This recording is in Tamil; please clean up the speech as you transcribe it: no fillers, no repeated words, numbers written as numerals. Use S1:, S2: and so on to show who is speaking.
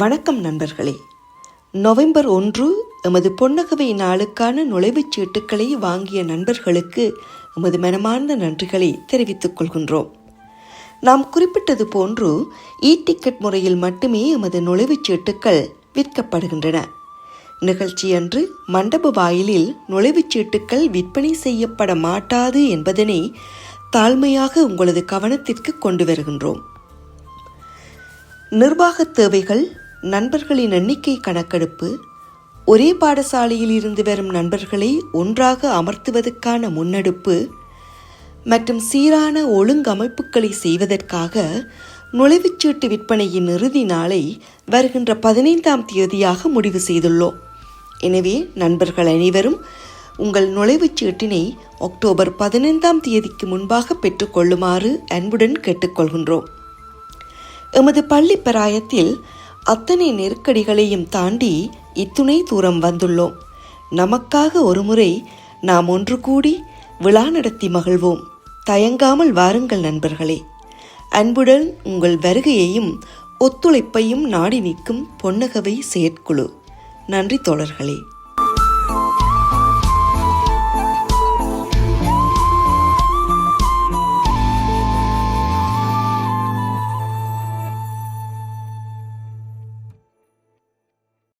S1: வணக்கம் நண்பர்களே. நவம்பர் 1 எமது பொன்னகவை நாளுக்கான நுழைவுச் சீட்டுக்களை வாங்கிய நண்பர்களுக்கு எமது மனமார்ந்த நன்றிகளை தெரிவித்துக் கொள்கின்றோம். நாம் குறிப்பிட்டது போன்று டிக்கெட் முறையில் மட்டுமே எமது நுழைவுச் சீட்டுக்கள் விற்கப்படுகின்றன. நிகழ்ச்சியன்று மண்டப வாயிலில் நுழைவுச் சீட்டுக்கள் விற்பனை செய்யப்பட மாட்டாது என்பதனை தாழ்மையாக உங்களது கவனத்திற்கு கொண்டு வருகின்றோம். நிர்வாக தேவைகள், நண்பர்களின் எண்ணிக்கை கணக்கெடுப்பு, ஒரே பாடசாலையில் இருந்து வரும் நண்பர்களை ஒன்றாக அமர்த்துவதற்கான முன்னெடுப்பு மற்றும் சீரான ஒழுங்கமைப்புகளை செய்வதற்காக நுழைவுச்சீட்டு விற்பனையின் இறுதி நாளை வருகின்ற 15ஆம் தேதியாக முடிவு செய்துள்ளோம். எனவே நண்பர்கள் அனைவரும் உங்கள் நுழைவுச்சீட்டினை அக்டோபர் 15ஆம் தேதிக்கு முன்பாக பெற்றுக்கொள்ளுமாறு அன்புடன் கேட்டுக்கொள்கின்றோம். எமது பள்ளி பிராயத்தில் அத்தனை நெருக்கடிகளையும் தாண்டி இத்துணை தூரம் வந்துள்ளோம். நமக்காக ஒருமுறை நாம் ஒன்று கூடி விழா நடத்தி மகிழ்வோம். தயங்காமல் வாருங்கள் நண்பர்களே. அன்புடன் உங்கள் வருகையையும் ஒத்துழைப்பையும் நாடி நிற்கும் பொன்னகவை செயற்குழு. நன்றி தோழர்களே.